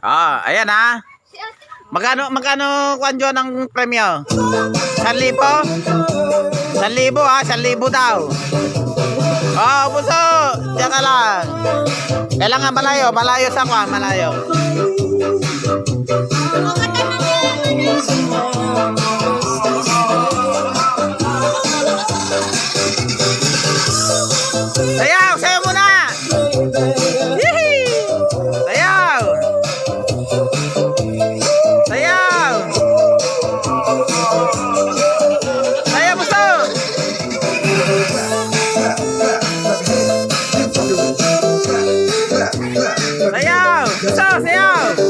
Ah, ayan ha. Magkano kwanjo ng premyo? 1,000? 1,000 ha, 1,000 daw. Oh, puso. Diyan ka lang. Kailangan malayo sa kwan, malayo. Sayaw, sayaw muna. Yee! Sayaw. Sayaw. Sayaw, puso. Sayaw, puso, sayaw.